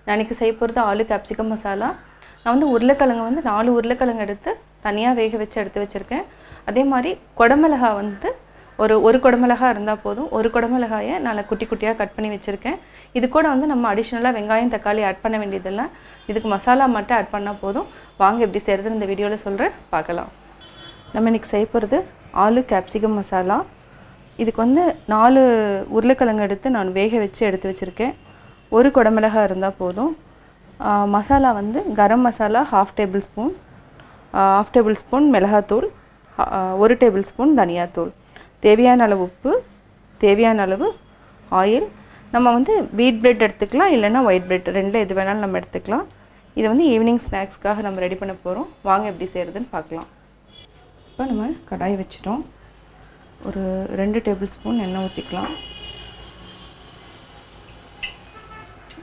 நான் இன்னைக்கு செய்ய போகிறது ஆலு கேப்சிகம் மசாலா. நான் வந்து உருளைக்கிழங்கு வந்து 4 உருளைக்கிழங்கு எடுத்து தனியாக வேக வச்சு எடுத்து வச்சுருக்கேன். அதே மாதிரி குடமிளகா வந்து ஒரு குடமிளகா இருந்தால் போதும். ஒரு குடமிளகாயை நான் குட்டி குட்டியாக கட் பண்ணி வச்சுருக்கேன். இது கூட வந்து நம்ம அடிஷ்னலாக வெங்காயம் தக்காளி ஆட் பண்ண வேண்டியதில்லை. இதுக்கு மசாலா மட்டும் ஆட் பண்ணால் போதும். வாங்க எப்படி செய்கிறது இந்த வீடியோவில் சொல்கிறேன், பார்க்கலாம். நம்ம இன்றைக்கி செய்ய போகிறது ஆலு கேப்சிகம் மசாலா. இதுக்கு வந்து 4 உருளைக்கிழங்கு எடுத்து நான் வேக வச்சு எடுத்து வச்சுருக்கேன். ஒரு குடமிளகா இருந்தால் போதும். மசாலா வந்து garam masala 1/2 tablespoon, 1/2 tablespoon மிளகாத்தூள், 1 டேபிள் ஸ்பூன் தனியாத்தூள், தேவையான அளவு உப்பு, தேவையான அளவு ஆயில். நம்ம வந்து வீட் பிரெட் எடுத்துக்கலாம், இல்லைன்னா ஒயிட் பிரெட், ரெண்டில் எது வேணாலும் நம்ம எடுத்துக்கலாம். இதை வந்து ஈவினிங் ஸ்நாக்ஸ்க்காக நம்ம ரெடி பண்ண போகிறோம். வாங்க எப்படி செய்கிறதுன்னு பார்க்கலாம். இப்போ நம்ம கடாய் வச்சிட்டோம். ஒரு 2 டேபிள் ஸ்பூன் எண்ணெய் ஊற்றிக்கலாம்.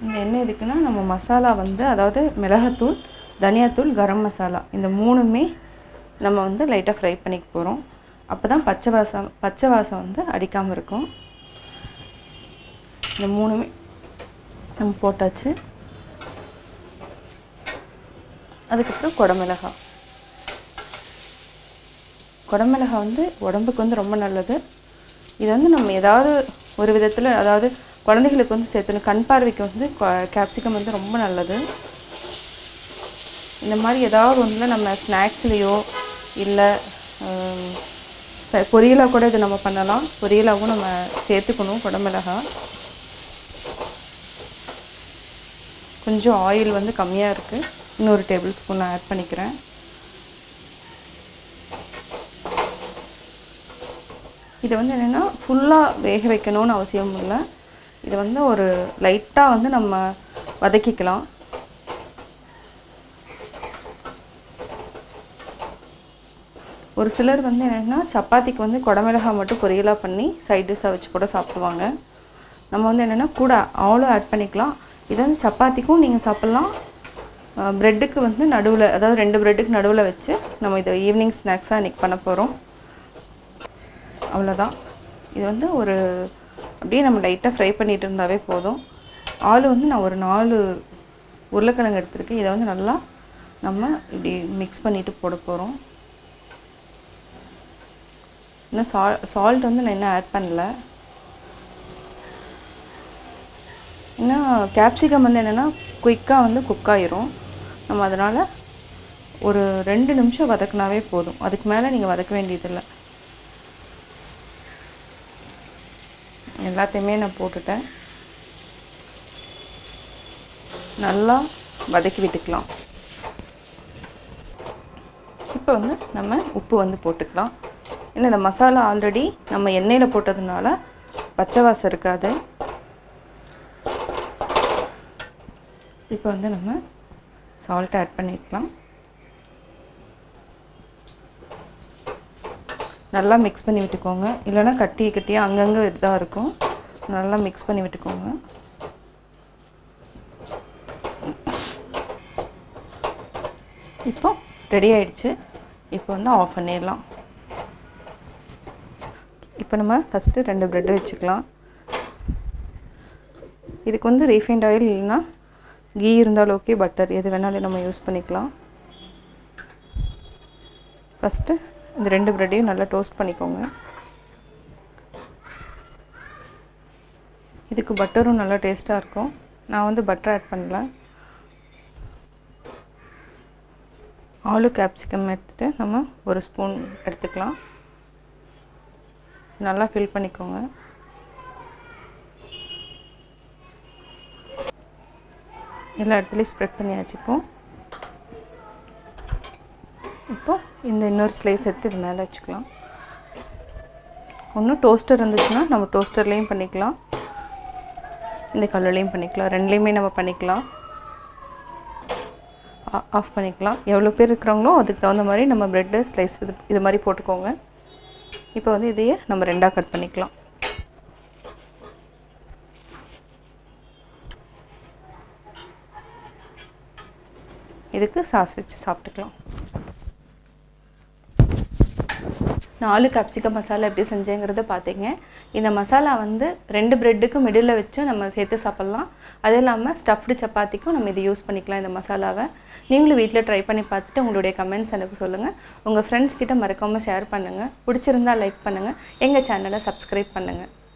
இந்த எண்ணெய் எதுக்குன்னா நம்ம மசாலா வந்து அதாவது மிளகாத்தூள், தனியாத்தூள், கரம் மசாலா இந்த 3மே நம்ம வந்து லைட்டாக ஃப்ரை பண்ணிக்க போகிறோம். அப்போ தான் பச்சை வாசம் வந்து அடிக்காமல் இருக்கும். இந்த 3மே நம்ம போட்டாச்சு. அதுக்கப்புறம் குடமிளகா வந்து உடம்புக்கு வந்து ரொம்ப நல்லது. இது வந்து நம்ம ஏதாவது ஒரு விதத்தில், அதாவது குழந்தைகளுக்கு வந்து சேர்த்துணும். கண் பார்வைக்கு வந்து கேப்சிகம் வந்து ரொம்ப நல்லது. இந்த மாதிரி ஏதாவது ஒன்றில் நம்ம ஸ்நாக்ஸ்லேயோ இல்லை பொரியலாக கூட இது நம்ம பண்ணலாம். பொரியலாகவும் நம்ம சேர்த்துக்கணும் குடமிளகா. கொஞ்சம் ஆயில் வந்து கம்மியாக இருக்குது, இன்னொரு டேபிள் ஸ்பூன் ஆட் பண்ணிக்கிறேன். இது வந்து என்னென்னா ஃபுல்லாக வேக வைக்கணும்னு அவசியம் இல்லை. இது வந்து ஒரு லைட்டாக வந்து நம்ம வதக்கிக்கலாம். ஒரு சிலர் வந்து என்னென்னா சப்பாத்திக்கு வந்து குடமிளகாய் மட்டும் பொரியலாக பண்ணி சைட் டிஷ்ஷாக வச்சு கூட சாப்பிடுவாங்க. நம்ம வந்து என்னென்னா கூட அவ்வளோ ஆட் பண்ணிக்கலாம். இது வந்து சப்பாத்திக்கும் நீங்கள் சாப்பிட்லாம். ப்ரெட்டுக்கு வந்து நடுவில், அதாவது 2 ப்ரெட்டுக்கு நடுவில் வச்சு நம்ம இதை ஈவினிங் ஸ்நாக்ஸாக இன்றைக்கி பண்ண போகிறோம். அவ்வளோதான். இது வந்து ஒரு அப்படியே நம்ம லைட்டாக ஃப்ரை பண்ணிகிட்டு இருந்தாவே போதும். ஆலு வந்து நான் ஒரு 4 உருளைக்கிழங்கு எடுத்துருக்கேன். இதை வந்து நல்லா நம்ம இப்படி மிக்ஸ் பண்ணிவிட்டு போட போகிறோம். இன்னும் சால்ட் வந்து நான் இன்னும் ஆட் பண்ணல. இன்னும் கேப்சிகம் வந்து என்னென்னா குயிக்காக வந்து குக் ஆகிரும். நம்ம அதனால் ஒரு 2 நிமிஷம் வதக்குனாவே போதும். அதுக்கு மேலே நீங்கள் வதக்க வேண்டியதில்லை. எல்லாத்தையுமே நான் போட்டுட்டேன். நல்லா வதக்கி விட்டுக்கலாம். இப்போ வந்து நம்ம உப்பு வந்து போட்டுக்கலாம். ஏன்னா இந்த மசாலா ஆல்ரெடி நம்ம எண்ணெயில் போட்டதுனால பச்சை வாசம் இருக்காது. இப்போ வந்து நம்ம சால்ட் ஆட் பண்ணிக்கலாம். நல்லா மிக்ஸ் பண்ணி விட்டுக்கோங்க. இல்லைன்னா கட்டியாக அங்கங்கே இதாக இருக்கும். நல்லா மிக்ஸ் பண்ணி விட்டுக்கோங்க. இப்போ ரெடி ஆயிடுச்சு. இப்போ வந்து ஆஃப் பண்ணிடலாம். இப்போ நம்ம ஃபஸ்ட்டு 2 ப்ரெட்டு வச்சுக்கலாம். இதுக்கு வந்து ரீஃபைண்ட் ஆயில் இல்லைன்னா கீ இருந்தாலும் ஓகே, பட்டர் எது வேணாலும் நம்ம யூஸ் பண்ணிக்கலாம். ஃபஸ்ட்டு இந்த 2 ப்ரெட்டையும் நல்லா டோஸ்ட் பண்ணிக்கோங்க. இதுக்கு பட்டரும் நல்லா டேஸ்ட்டாக இருக்கும். நான் வந்து பட்டர் ஆட் பண்ணல. ஆலு கேப்சிகம் எடுத்துகிட்டு நம்ம ஒரு ஸ்பூன் எடுத்துக்கலாம். நல்லா ஃபில் பண்ணிக்கோங்க. எல்லா இடத்துலையும் ஸ்ப்ரெட் பண்ணியாச்சு. இப்போ இந்த இன்னொரு ஸ்லைஸ் எடுத்து இது மேலே வச்சுக்கலாம். ஒன்று டோஸ்டர் இருந்துச்சுன்னா நம்ம டோஸ்டர்லேயும் பண்ணிக்கலாம், இந்த கல்லுலேயும் பண்ணிக்கலாம். 2லேயுமே நம்ம பண்ணிக்கலாம். ஆஃப் பண்ணிக்கலாம். எவ்வளோ பேர் இருக்கிறாங்களோ அதுக்கு தகுந்த மாதிரி நம்ம ப்ரெட்டு ஸ்லைஸ் இது மாதிரி போட்டுக்கோங்க. இப்போ வந்து இதையே நம்ம 2ஆக கட் பண்ணிக்கலாம். இதுக்கு சாஸ் வச்சு சாப்பிட்டுக்கலாம். ஆலு கேப்சிகம் மசாலா எப்படி செஞ்சேங்கிறத பார்த்தீங்க. இந்த மசாலா வந்து 2 பிரெட்டுக்கு மிடில் வச்சு நம்ம சேர்த்து சாப்பிட்லாம். அது இல்லாமல் ஸ்டஃப்டு சப்பாத்திக்கும் நம்ம இதை யூஸ் பண்ணிக்கலாம் இந்த மசாலாவை. நீங்களும் வீட்டில் ட்ரை பண்ணி பார்த்துட்டு உங்களுடைய கமெண்ட்ஸ் எனக்கு சொல்லுங்கள். உங்கள் ஃப்ரெண்ட்ஸ் கிட்ட மறக்காமல் ஷேர் பண்ணுங்கள். பிடிச்சிருந்தால் லைக் பண்ணுங்கள். எங்கள் சேனலை சப்ஸ்கிரைப் பண்ணுங்கள்.